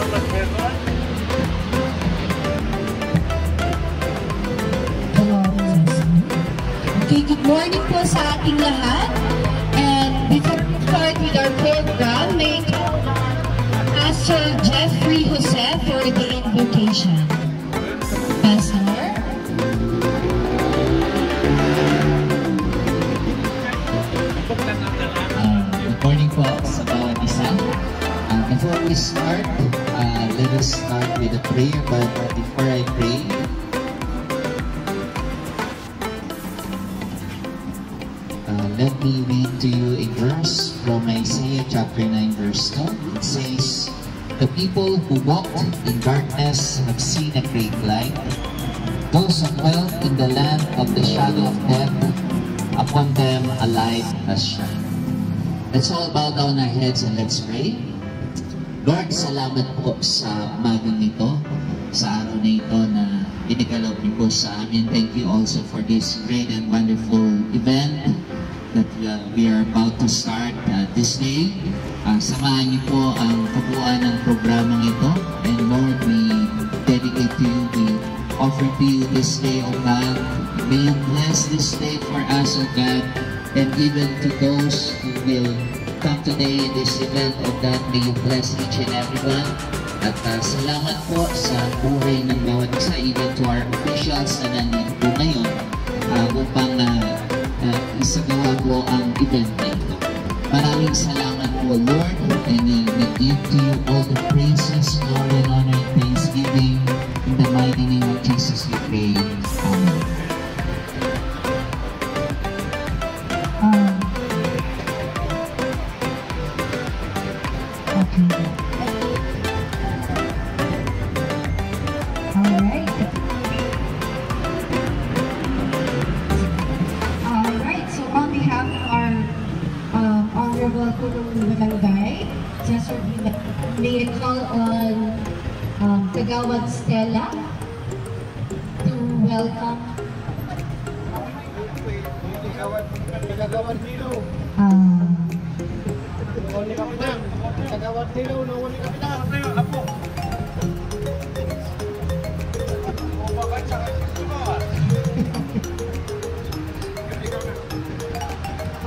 Okay, good morning po sa ating lahat. And before we start with our program, may Pastor Jeffrey Jose for the invocation. Pastor? Good morning po sa bawat isa. Before we start, let us start with a prayer. But before I pray, let me read to you a verse from Isaiah chapter 9 verse 2. It says, "The people who walked in darkness have seen a great light. Those who dwelt in the land of the shadow of death, upon them a light has shined." Let's all bow down our heads and let's pray. Lord, salamat po sa umagang ito, sa araw na ito na inigalaw niyo po sa amin. Thank you also for this great and wonderful event that we are about to start this day. Samahan niyo po ang kabuuan ng programang ito. And Lord, we dedicate to you, we offer to you this day, O God. May you bless this day for us, O God, and even to those who will come today in this event, O God, may you bless each and everyone. At salamat po sa buhay ng bawat isa, even to our officials na nandito po ngayon upang isagawa po ang event na ito. Maraming salamat po, Lord, and we give to you all the praises, glory, and honor, and thanksgiving. In the mighty name of Jesus we pray. Amen. May I call on Kagawad Stella to welcome Kagawad Nilo. Nawali kami na. Kagawad Nilo, nawali kami na. Apo.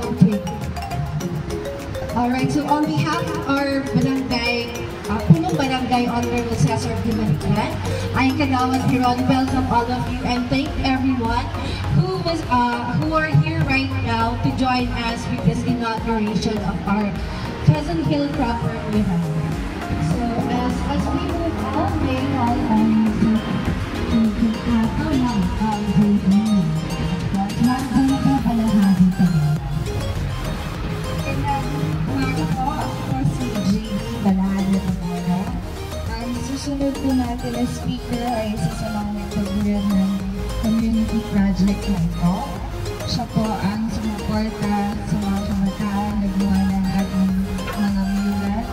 Okay. Alright, so on behalf of our barangay, Punong Barangay Honorable Cesar Dimanican, I Kagawad Hiron, welcome all of you and thank everyone who are here right now to join us with this inauguration of our Cousin Hill Proper event. So as we move on, may all on to Kato ng JD. Susunod po natin na speaker ay isa sa mga nagpagulyan ng community project na ito. Siya po ang sumuporta sa mga kabataan na gawa ng ating mga mulat.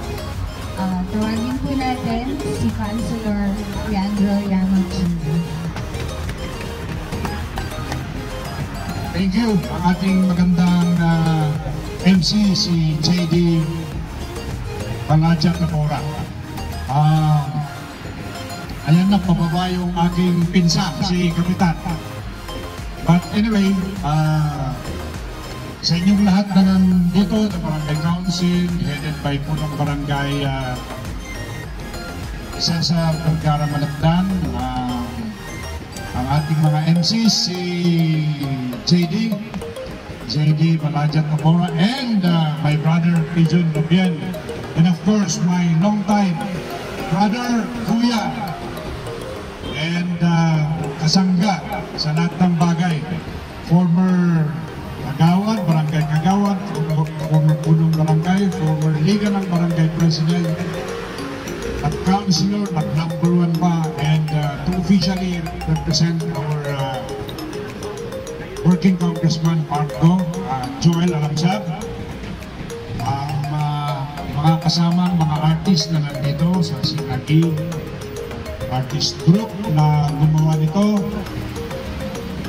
Tawagin po natin si Councilor Leandro Yamachi. Thank you. Ang ating magandang MC, si JD Panadjak Napora. Ayan na, pababa yung aking pinsa, si Kapitan. But anyway, sa inyong lahat na nandito, sa Barangay Council, headed by Punong Barangay Cesar Vergara Malagdan, ang ating mga MCs, si JD Panadjak Napora, and my brother, Pijon Lobian, and of course, my long-time brother, Kuya, and kasangga sa lahat ng bagay, former Kagawad, Barangay Kagawad, former Punong Barangay, former Liga ng Barangay President, at Councilor, at number 1 pa, and to officially represent our working Congressman Marco Joel Alamsab, mga kasamang mga artist na nandito sa CRT artist group na gumawa nito,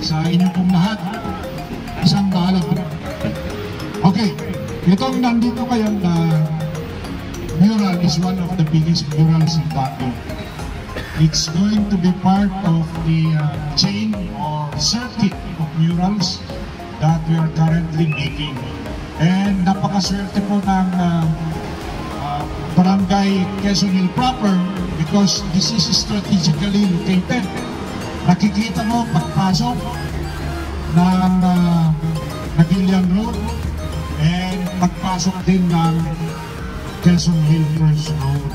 sa inyo pong lahat, isang daalan. Okay, itong nandito kayo na mural is one of the biggest murals in Baguio. It's going to be part of the chain or circuit of murals that we are currently making. And napakaswerte po ng Barangay Quezon Hill proper because this is strategically located. Nakikita mo pagpasok ng Nagilian Road and pagpasok din ng Quezon Hill First Road.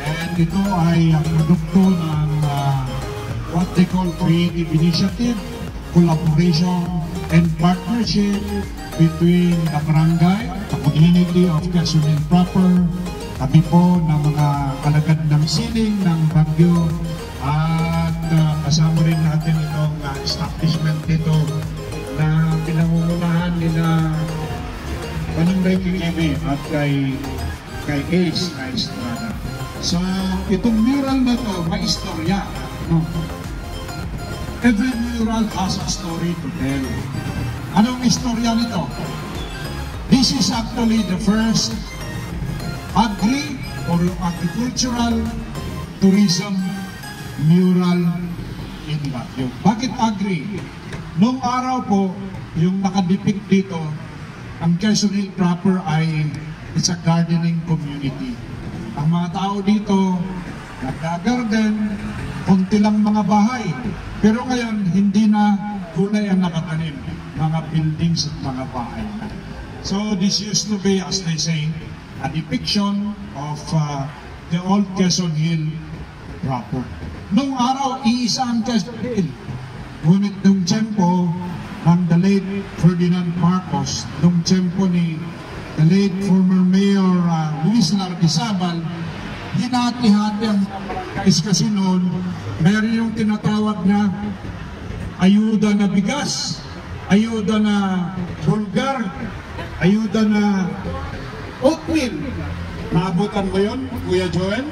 And ito ay produkto ng what they call creative initiative, collaboration, and partnership between the barangay, the community of Quezon Hill proper, kami po ng mga kalagad ng sining ng Baguio, at kasama rin natin itong establishment nito na pinangungunahan nila Manong Ranking Eme at kay Ace na Estrada. So, itong mural na to, may istorya. No? Every mural has a story to tell. Anong istorya nito? This is actually the first agri or agricultural tourism mural in Baguio. Bakit agri? Noong araw po, yung nakadepict dito, ang Quezon Hill proper ay it's a gardening community. Ang mga tao dito, nagka-garden, konti lang mga bahay. Pero ngayon, hindi na gulay ang nakatanim. Mga buildings at mga bahay. So this used to be, as they say, a depiction of the old Quezon Hill proper. Noong araw, iisa ang Quezon Hill. Ngunit nung tiyempo ng the late Ferdinand Marcos, nung tiyempo ni the late former Mayor Luis Lartizabal, hinati-hati ang barangay kasi noon, meron yung tinatawag na ayuda na bigas, ayuda na bulgar, ayuda na oatmeal. Naabutan mo yun, Kuya Joel?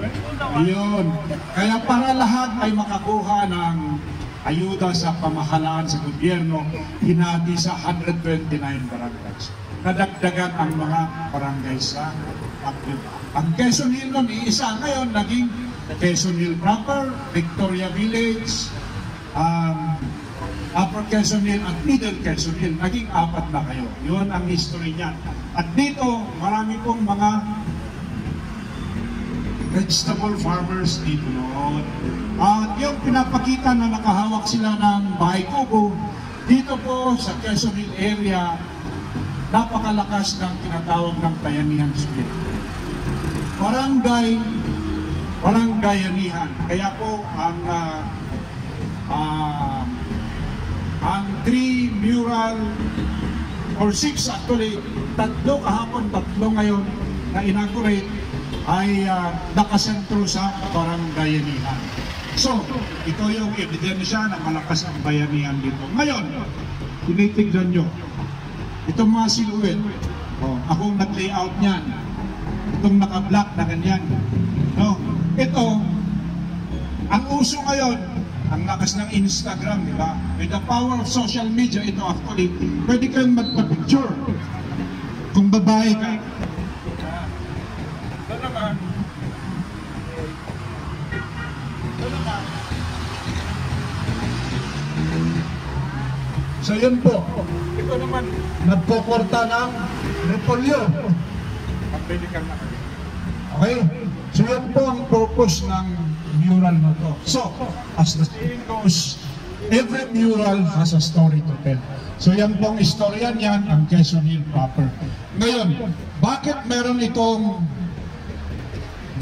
Yun. Kaya para lahat ay makakuha ng ayuda sa pamahalaan sa gobyerno, hinati sa 129 barangays. Nadagdagan ang mga barangay sa Baguio. Ang Quezon Hill nun, iisa ngayon, naging Quezon Hill proper, Victoria Village, Upper Quezon Hill at Middle Quezon Hill. Naging 4 na kayo. Yun ang history niyan. At dito, marami pong mga vegetable farmers dito noon. At yung pinapakita na nakahawak sila ng bahay kubo, dito po sa Quezon Hill area, napakalakas ng tinatawag ng bayanihan spirit. Barangayanihan. Kaya po ang 3 mural or 6 actually, 3 kahapon, 3 ngayon na inaugurate ay nakasentro sa barangayanihan. So, ito yung ebidensya na malakas ang bayanihan dito. Ngayon, tinitignan nyo, itong mga silhouette, akong nag-layout niyan, itong naka-black na ganyan. No? Ito, ang uso ngayon, ang lakas ng Instagram, di ba? With the power of social media, ito actually, pwede kayong magpa-picture. Kung babae ka, ito naman, so yun po, ito naman, nagpokorta ng repolyo. Okay? So yun po ang purpose ng mural na to. So, as the saying goes, every mural has a story to tell. So yan pong istorya niyan, ang Quezon Hill proper. Ngayon, bakit meron itong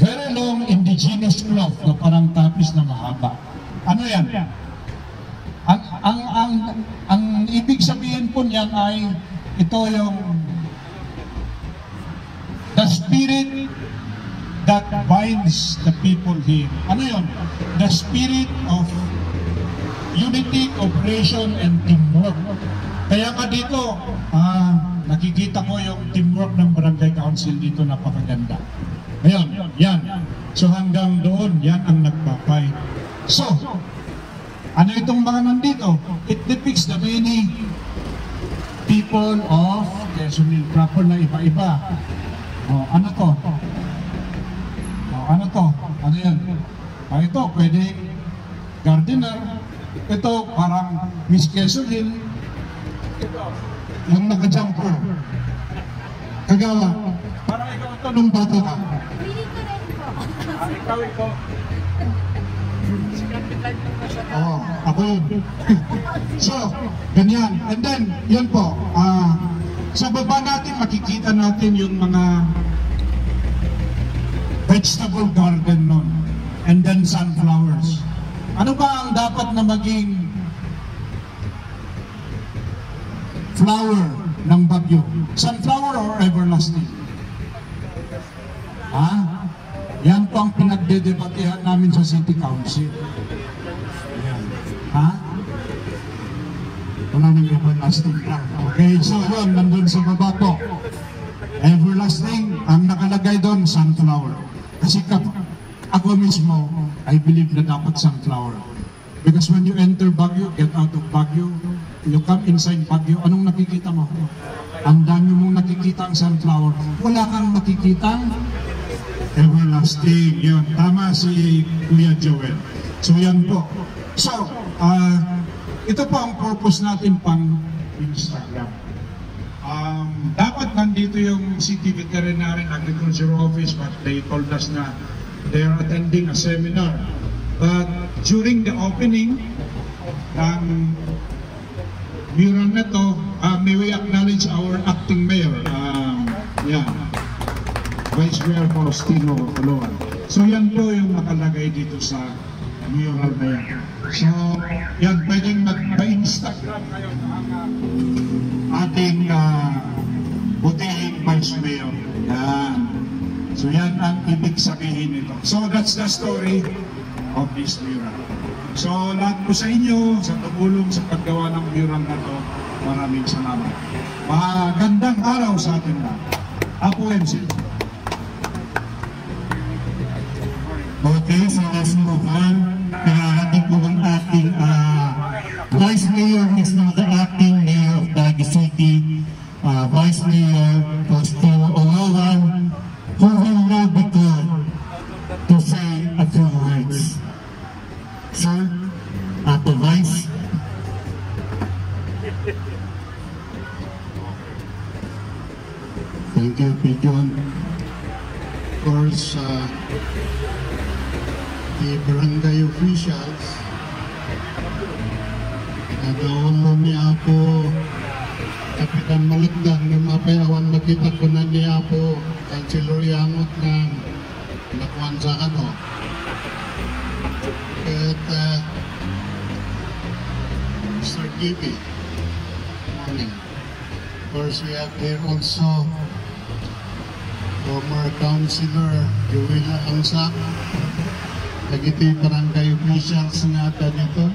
very long indigenous cloth na parang tapis na mahaba? Ano yan? Ang ibig sabihin po niyan ay ito yung the spirit that binds the people here. Ano yun? The spirit of unity, cooperation, and teamwork. Kaya nga dito, nakikita ko yung teamwork ng Barangay Council dito, napakaganda. Ngayon, yan. So hanggang doon, yan ang nagpapay. So, ano itong mga nandito? It depicts the many people of Quezon Hill proper na iba-iba. Ano to? Ano to? Ano yan? Ito, pwede gardener. Ito, parang Miss Quesodil. Ito, yung naka-jumper. Kagawa. Parang ikaw ito nung bata ka. Ikaw. Oo, ako yun. So, ganyan. And then, yun po. Sa baba natin, makikita natin yung mga vegetable garden nun. And then sunflowers. Ano ba ang dapat na maging flower ng Baguio? Sunflower or everlasting? Yan po ang pinagdedebatehan namin sa City Council. Wala nang everlasting lang. Okay, so yun, nandun sa baba po. Everlasting, ang nakalagay doon, sunflower. Kasi ako mismo, I believe na dapat sunflower. Because when you enter Baguio, get out of Baguio, you come inside Baguio, anong nakikita mo? Ang dami mong nakikita ang sunflower. Wala kang nakikita everlasting. Yun, tama si Kuya Joel. So yan po. So, ito po ang purpose natin pang Instagram. Dapat nandito yung City Veterinary Agriculture Office, but they told us na they are attending a seminar. But during the opening ng mural na to, may we acknowledge our acting mayor, Vice Mayor Faustino Coloan. So yan po yung nakalagay dito sa mural na yan. So yan, pwedeng mag-Instagram ngayon ang ating butihing Vice Mayor. Yan. So yan ang ibig sabihin nito. So that's the story of this mural. So lahat po sa inyo, sa tumulong sa paggawa ng mural na to, maraming salamat. Magandang araw sa atin na. Apo MC. Okay, so let's move on. Ating po ang ating Vice Mayor is now the acting Mayor of Baguio City, Vice Mayor Faustino Coloan, who will now be called to say a few words. Sir, Apo Vice. Thank you, Pijon. Of course, the barangay officials, nagawalo niya po Kapitan Malagdan ng mapayawan makita ko na niya po Councilor Yangot ng Lakuan sa Kano. At Mr. Gibi, morning. Of course, we have here also former Councilor Joel Angsak. Ito yung barangay officials nga dito.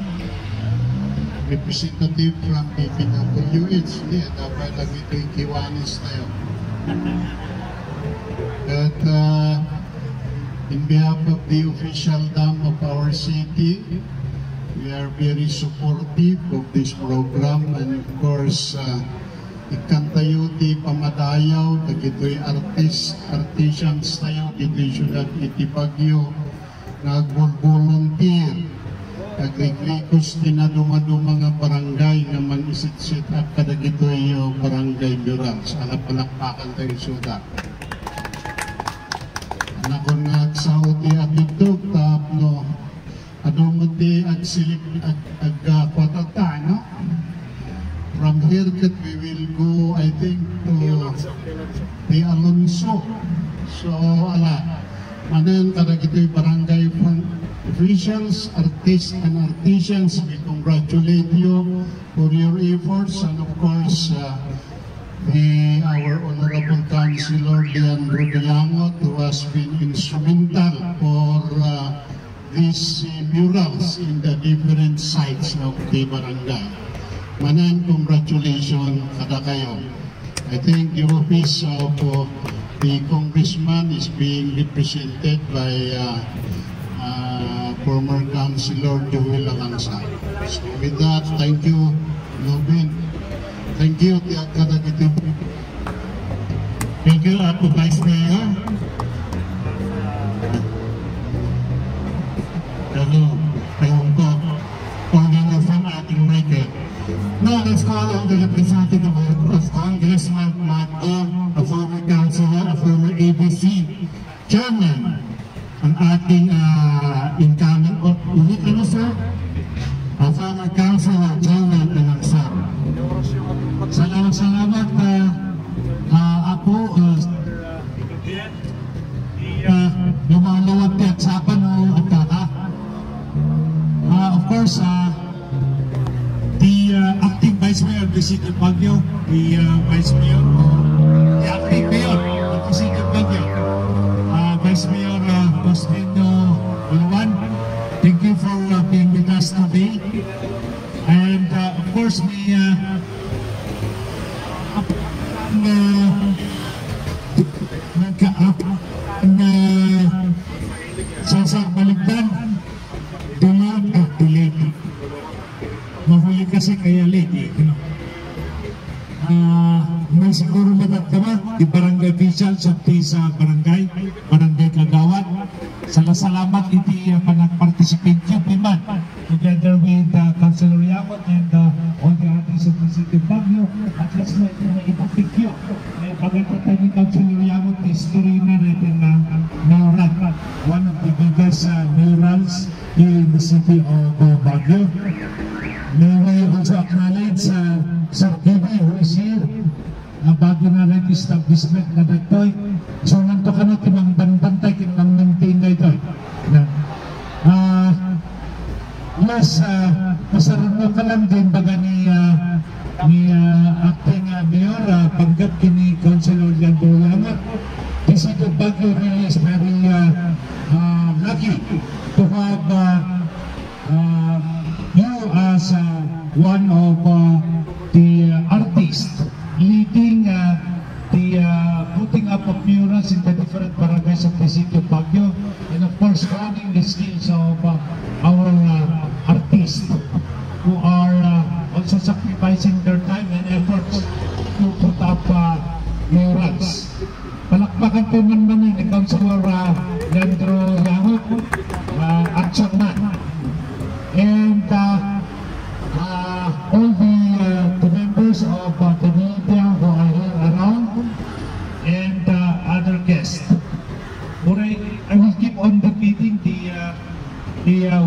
Representative from PPWH. Dapat lagi ito yung Kiwanis tayo. But in behalf of the official dam of our city, we are very supportive of this program. And of course, ikan tayo di pamadayaw, ito yung artisans tayo, dito yung syudad iti Baguio. Nag-volunteer, nag-rekrikos din na dumado mga barangay na mag-isit-sit at kadagito yung barangay murals. Palakpakan tayo suda. Nakon nga sa uti at ito, tapno, adumuti at silip ag-kwatata, no? From here that we will go, I think, to the Alonso. So, Manan kadagito'y barangay officials, artists and artisans, we congratulate you for your efforts, and of course, our Honorable Councilor Leandro Yangot, who has been instrumental for these murals in the different sites of the barangay. Manan, congratulations kada kayo. I think the office of the congressman is being represented by former Councilor Joel Angsak. So with that, thank you, Lobin. Thank you, Thank you, Apo Vice Mayor. the representative of Congressman Matt O, a former councilor, a former ABC chairman, ang ating incoming, ulit ano sir? A former councilor, Joel Alangsar. Salamat ako, lumalawag at sapan at kaka. Of course, the acting Vice Mayor of the City of Baguio, the Vice Mayor, the acting Mayor of the City of Baguio, Vice Mayor Cosmino Uluan, thank you for being with us today. And of course, we sa Baligdan, delayed. Mahuli kasi kaya late eh. May siguro matagtama, di barangay officials at sa barangay kagawad. Salamat iti panag-participate yung piman together with Councilor Yamot and all the artists of the City of Baguio. At least may ipapik yun. Pagkatapos ni Councilor Yamot, history na natin na mural. One of the biggest murals here in the City of Baguio. May we also acknowledge Sir Gibi who is here. Bago na rin establishment na ditoy. So nanto ka na timang bantay, timang maintain na ito. Yes, masarap ka lang din baga ni acting mayor, panggap kini Councilor Leandro Llamat. The City of Baguio really is very lucky to have you as one of the artists leading the putting up of murals in the different barangays of the City of Baguio, and of course honing the skills of our artists who are also sacrificing their time and efforts to put up murals. Palakpakan po man ni Councilor Leandro Llamat at Sangman. And all the members of the media who are here around and other guests. I will keep on repeating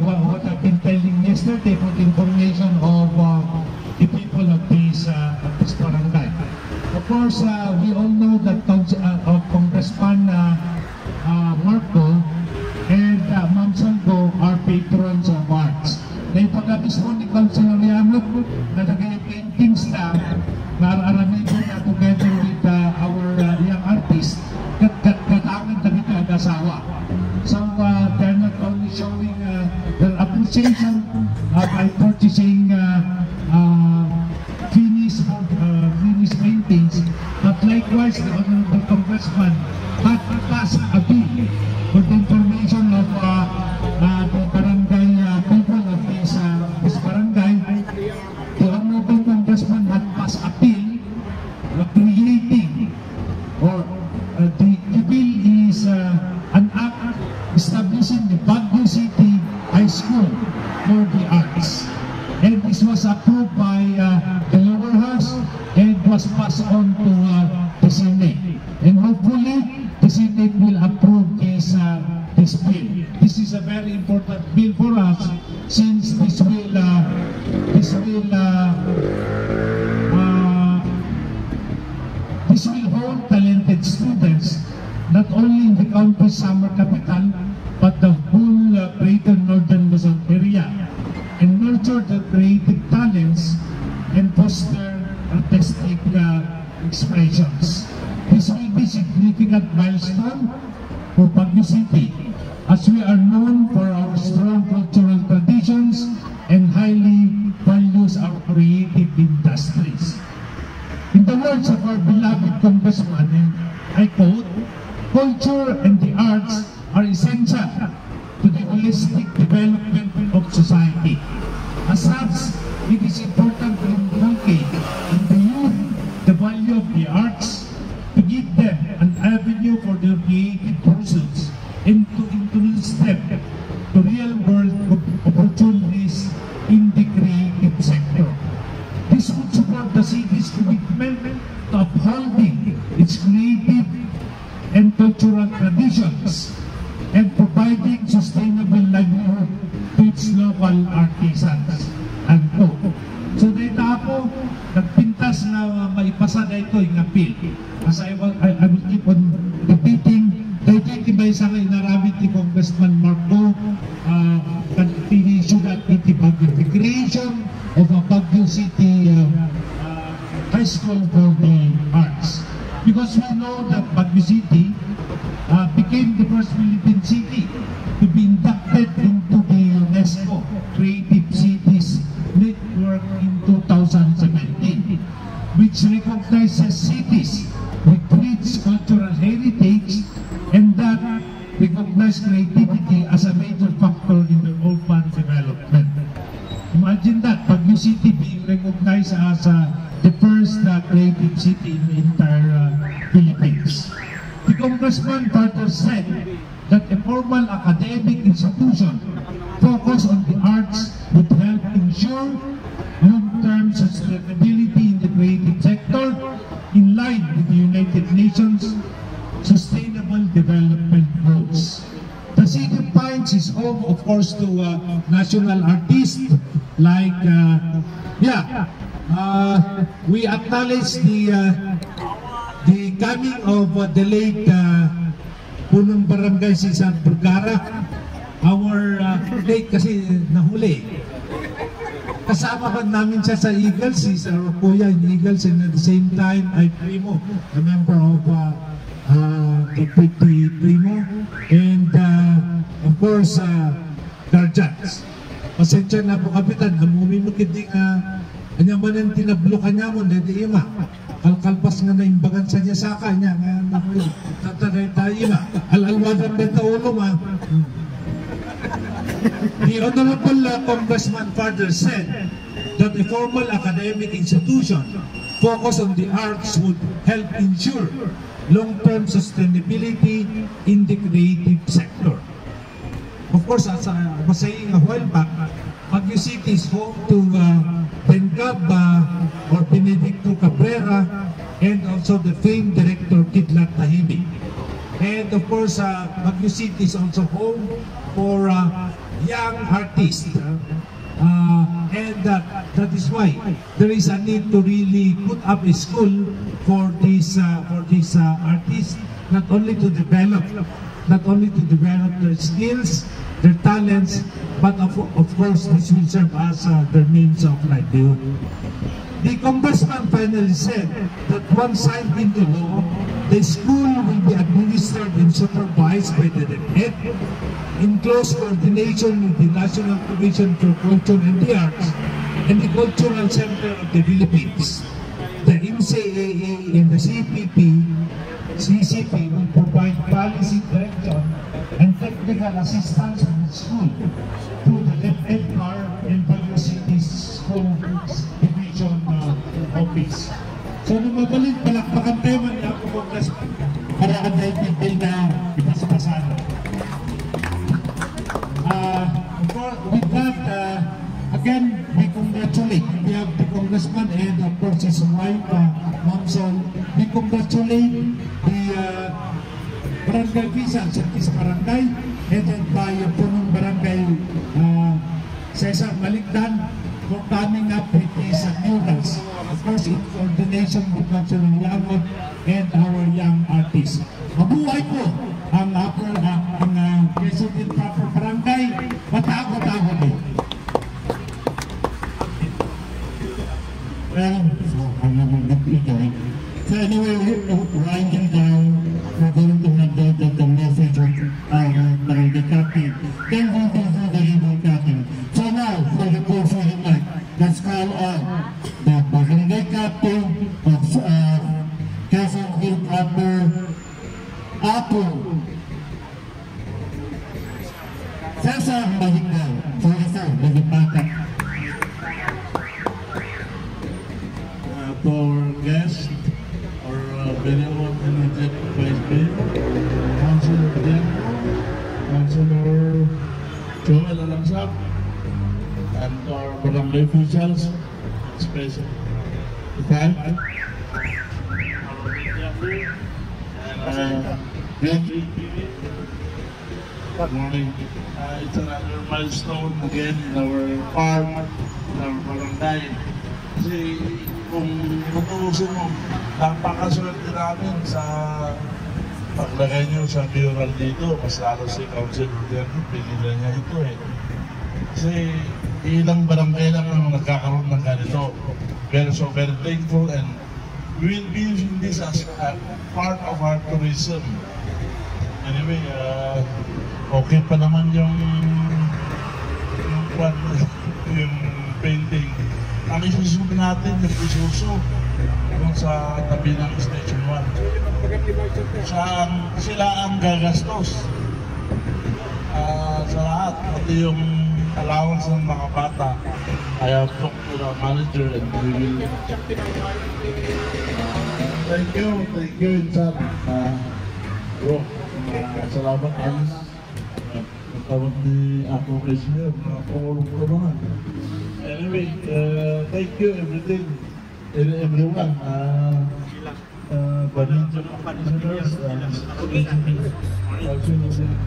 what I've been telling yesterday for the information of the people of this barangay. Of course, we all know that Congressman Marco and Ma'am Sango are patrons of arts. Naipagabis mo ni Councilor Llamat na nag-paintings na mararami po na together with our young artists katangin na kita nag-asawa. So they're not only showing their appreciation by purchasing finished paintings, but likewise the Honorable Congressman had passed a bill for the information of the barangay people of this barangay. The Honorable Congressman had passed a bill creating, or the bill is an act establishing the Baguio City High School for the Arts. And this was approved by the lower house and was passed on to the Senate. And hopefully, the Senate will approve this bill. This is a very important bill for us since this will hold talented students not only in the country's summer capital but the whole greater northern Luzon area, and nurture the creative talents and foster artistic expressions. This will be a significant milestone for Baguio City, as we are known for our strong cultural traditions and highly values our creative industries. In the words of our beloved Congressman, and I quote, "Culture and the arts are essential to the holistic development of society. As such, it is important to inculcate in the youth the value of the arts, to give them an avenue for their creative pursuits, and to introduce them to real-world opportunities in the creative sector. This would support the upholding its creative and cultural traditions and providing sustainable livelihood to its local artisans. So dito ako, nagpintas na maipasa na ito yung appeal. As I will keep on repeating, dahil itibay sa inaramit ni Congressman Marco, issue that iti Baguio, the creation of a Baguio City High School for the Arts. Because we know that Baguio City became the first Philippine city to be inducted into the UNESCO Creative Cities Network in 2017, which recognizes cities with rich cultural heritage and that recognize creativity as a major factor in the urban development. Imagine that, Baguio City being recognized as the first creative city in the entire Philippines. The Congressman further said that a formal academic institution focused on the arts would help ensure long-term sustainability in the creative sector in line with the United Nations Sustainable Development Goals. The City of Pines is home, of course, to national artists like, we acknowledge the coming of the late punong barangay si San Vergara, our late kasi nahuli. Kasama pa namin siya sa Eagles, si Sir Kuya in Eagles, and at the same time ay Primo, a member of the Primo, and of course Guardians. Pasensya na po kapitan, amumin mo kiti kanya man ang tinablo kanya mo, hindi ima. Kalkalpas nga na imbagan sa niya sa kanya, nga tatanay tayo ima. Alalwadan na taulo ma. The Honorable Congressman Father said that a formal academic institution focused on the arts would help ensure long-term sustainability in the creative sector. Of course, as I was saying a while back, Baguio City is home to Bencab or Benedicto Cabrera and also the famed director Kidlat Tahimik. And of course, Baguio City is also home for young artists. And that is why there is a need to really put up a school for these artists, not only to develop their skills, their talents, but of course this will serve as their means of livelihood. The Congressman finally said that once signed into law, the school will be administered and supervised by the DepEd in close coordination with the National Commission for Culture and the Arts and the Cultural Center of the Philippines. The NCAA and the CCP will provide policy direction and technical assistance to the school through the DepEd-CAR and Baguio City School Division Office. So nung mabalik, palakpakan tayo man niya ako Congressman para kanday pipil na ipasapasan. With that, again, we congratulate. We have the Congressman and of course his wife, Ma'am Sol. We congratulate the Barangay Visan, Santis Barangay, headed by Punong Barangay Cesar Maligdan, for coming up with these murals. Of course, in coordination with Councilor Yangot and our young artists. Mabuhay po ang President Proper Barangay, Batago-Tago din. Well, so anyway, we're winding down. We're going to have the message of our barangay captain. Then we'll do the ribbon cutting. So now, for the closing remark, let's call on the barangay captain of Quezonville Proper, Apo Cesar Maligdan, for the Nagipata. To our guest, or very own energetic Vice Mayor, Councilor Diego, Councilor Joel Alangsab, and to our barangay officials, especially the our Good morning. It's another milestone again in our farm, in our barangay. Kasi kung tutuusin mo, napakaswerte namin sa paglagay nyo sa mural dito. Mas lalo si Council Gobierno, pinilan niya ito eh. Kasi ilang barangay lang ang nagkakaroon ng ganito. We're so very thankful and we will be using this as a part of our tourism. Anyway, okay pa naman yung painting. Ang isusunod natin yung isuso kung sa tabi ng Station 1. Sila ang gagastos sa lahat, pati yung allowance ng mga bata. I have talked to the manager and we will thank you Insan. Bro, salamat alis. Nagtawag ni ako kay Sir, nakapangulong ko naman. Anyway, thank you everything, everyone. Banin sa listeners, also kami nagtatapos tayo.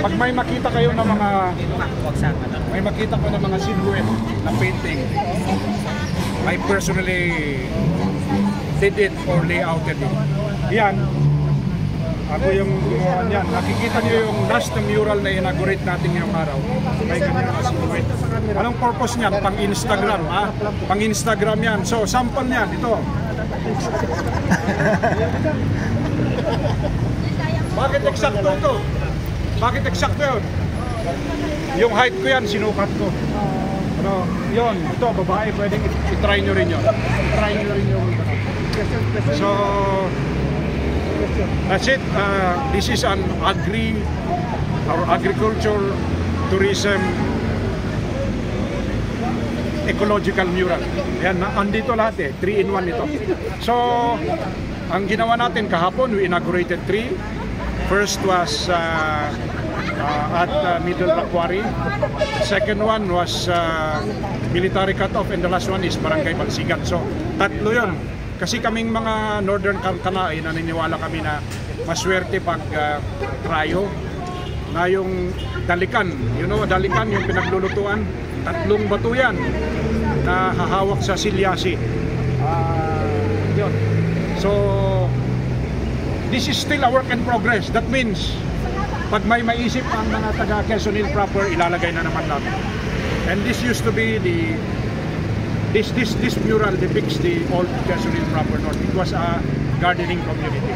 Pag may makita kayo ng mga silhouette na painting, I personally did it or layouted it. Yan, ako yung gumawa niyan. Nakikita niyo yung last na mural na inaugurate natin ngayong araw. May ganyan na silhouette. Anong purpose niyan? Pang Instagram, ha? Pang Instagram yan. So, sample niyan, ito. Bakit eksakto ito? Bakit eksakto yun? Yung height ko yan, sinukat ko. Ano, yun, ito, babae, pwedeng i-try nyo rin yun. I-try nyo rin yun. So, that's it. This is an agriculture, tourism, ecological mural. Yan, andito lahat eh, 3-in-1 ito. So, ang ginawa natin kahapon, we inaugurated 3. First was at Middle Quarry. Second one was Military Cutoff, and the last one is Barangay Balsigan. So, tatlo yun. Kasi kaming mga Northern Kanay, naniniwala kami na maswerte pag trayo na yung dalikan. You know, dalikan yung pinaglulutuan. 3 bato yan na hahawak sa silyasi. Yun. So, this is still a work in progress. That means, pag may maisip ang mga taga Quezon Hill proper, ilalagay na naman namin. And this used to be this mural depicts the old Quezon Hill proper north. It was a gardening community.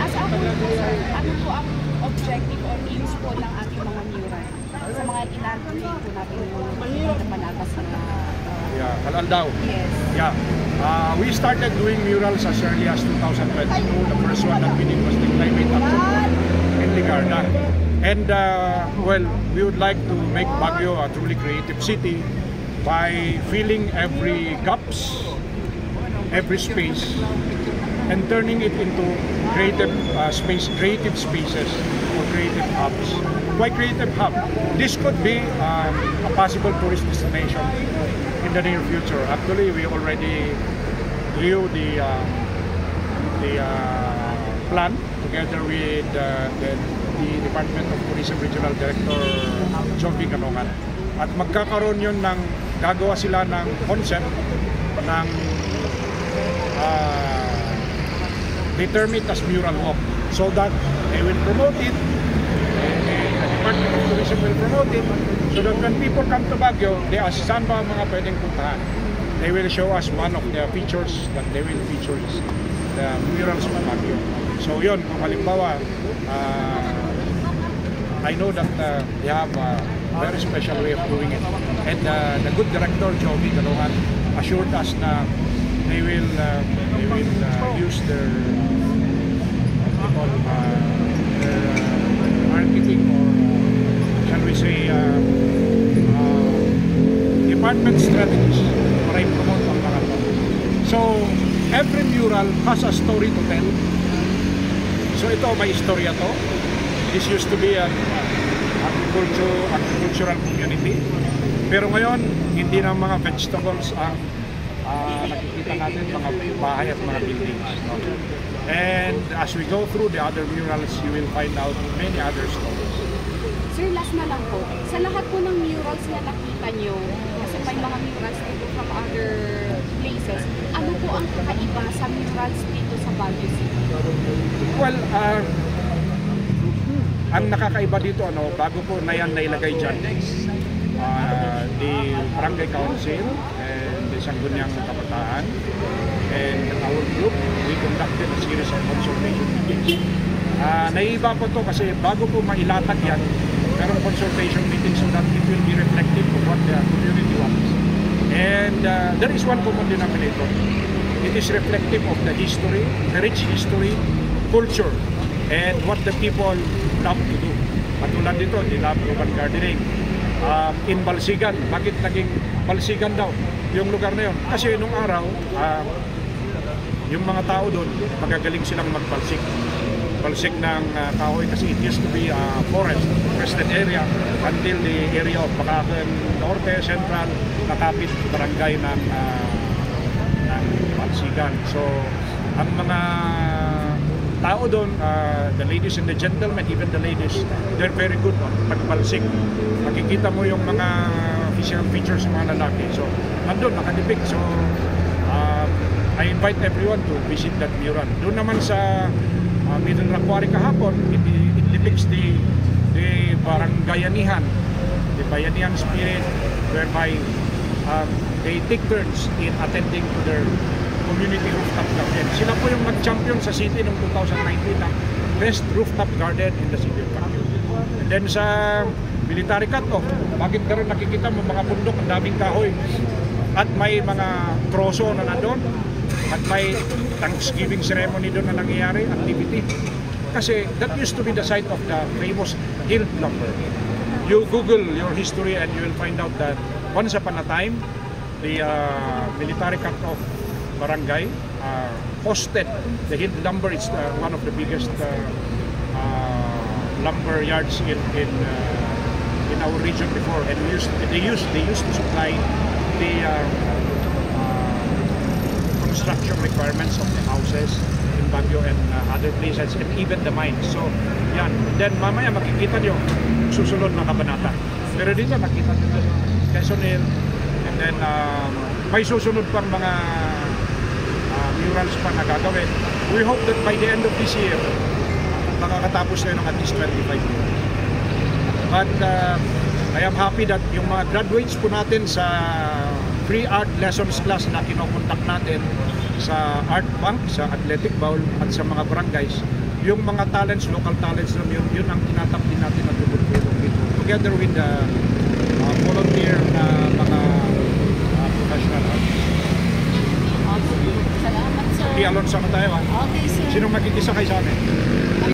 As a whole po, sir, ano po ang objective or aims po ng ating mga mural sa mga inarticulate po natin yung malakas na Kalaldaw. Yes. Yeah. We started doing murals as early as 2022. The first one that we did was the climate action in Ligarda. And well, we would like to make Baguio a truly creative city by filling every gaps, every space, and turning it into creative spaces or creative hubs. Why creative hub? This could be a possible tourist destination in the near future. Actually, we already drew the plan together with the Department of Tourism Regional Director Jovi Canongan. At magkakaroon yun ng, gagawa sila ng concept ng they term it as mural walk, so that they will promote it, the Department of Tourism will promote it, so that when people come to Baguio, they ask saan ba ang mga pwedeng puntahan. They will show us one of the features that they will feature is the murals of Baguio. So yun, kung halimbawa, I know that they have a very special way of doing it. And the good director, Jovi Canongan, assured us na they will use their marketing, or shall we say department strategies para i-promote ang mga to. So every mural has a story to tell. So ito, may istorya to. This used to be an agricultural community. Pero ngayon, hindi na mga vegetables ang nakikita natin, mga bahay at mga buildings. And as we go through the other murals, you will find out many other stories. Sir, last na lang po. Sa lahat po ng murals na nakita nyo, kasi may mga murals dito from other places, ano po ang kakaiba sa murals dito sa Baguio City? Well, ang nakakaiba dito, bago po na yan nailagay dyan, the Barangay Council and the Sangguniang Kabataan and our group, we conducted a series of consultation meetings. Naiiba po to kasi bago po mailatag yan, merong consultation meeting so that it will be reflective of what the community wants. And there is one common denominator. It is reflective of the history, the rich history, culture, and what the people love to do. Katulad dito, they love urban gardening. In Balsigan, bakit naging Balsigan daw yung lugar na yun? Kasi nung araw, yung mga tao doon, magagaling silang magbalsik. Balsik ng kahoy kasi it used to be a forested area until the area of Bakacan Norte, Central, nakapit barangay ng Balsigan. So, ang mga tao doon, the ladies and the gentlemen, even the ladies, they're very good on pagbalsik. Makikita mo yung mga physical features ng mga lalaki. So, nandun, nakadipik. So, I invite everyone to visit that mural. Doon naman sa Middle Raquari kahapon, it depicts the barangayanihan, the bayanihan spirit, whereby they take turns in attending to their community rooftop garden. Sila po yung nag-champion sa city noong 2019 ng best rooftop garden in the city of Baguio. And then sa military cut-off, bakit ka rin nakikita mo mga bundok, ang daming kahoy at may mga troso na nandun at may Thanksgiving ceremony doon na nangyayari, activity. Kasi that used to be the site of the famous Hill lumber. You Google your history and you will find out that once upon a time, the military cut-off barangay hosted the Hill lumber. It's one of the biggest lumber yards in our region before, and they used to supply the construction requirements of the houses in Baguio and other places, and even the mines. So yan, then mamaya makikita nyo susunod na kabanata. Pero dito nakita nyo Quezon Hill, and then may susunod pang mga murals pa na gagawin. we hope that by the end of this year, makakatapos tayo ng at least 25 years. But I am happy that yung mga graduates po natin sa free art lessons class na kinokontak natin sa art bank, sa athletic bowl at sa mga barangays, yung mga talents, local talents na yun ang tinatap din natin na tumutulong dito. Together with the volunteer na mga professional artists. Salamat, sir. I-alon sama tayo ha. Okay, sir. Sinong makikisakay sa amin?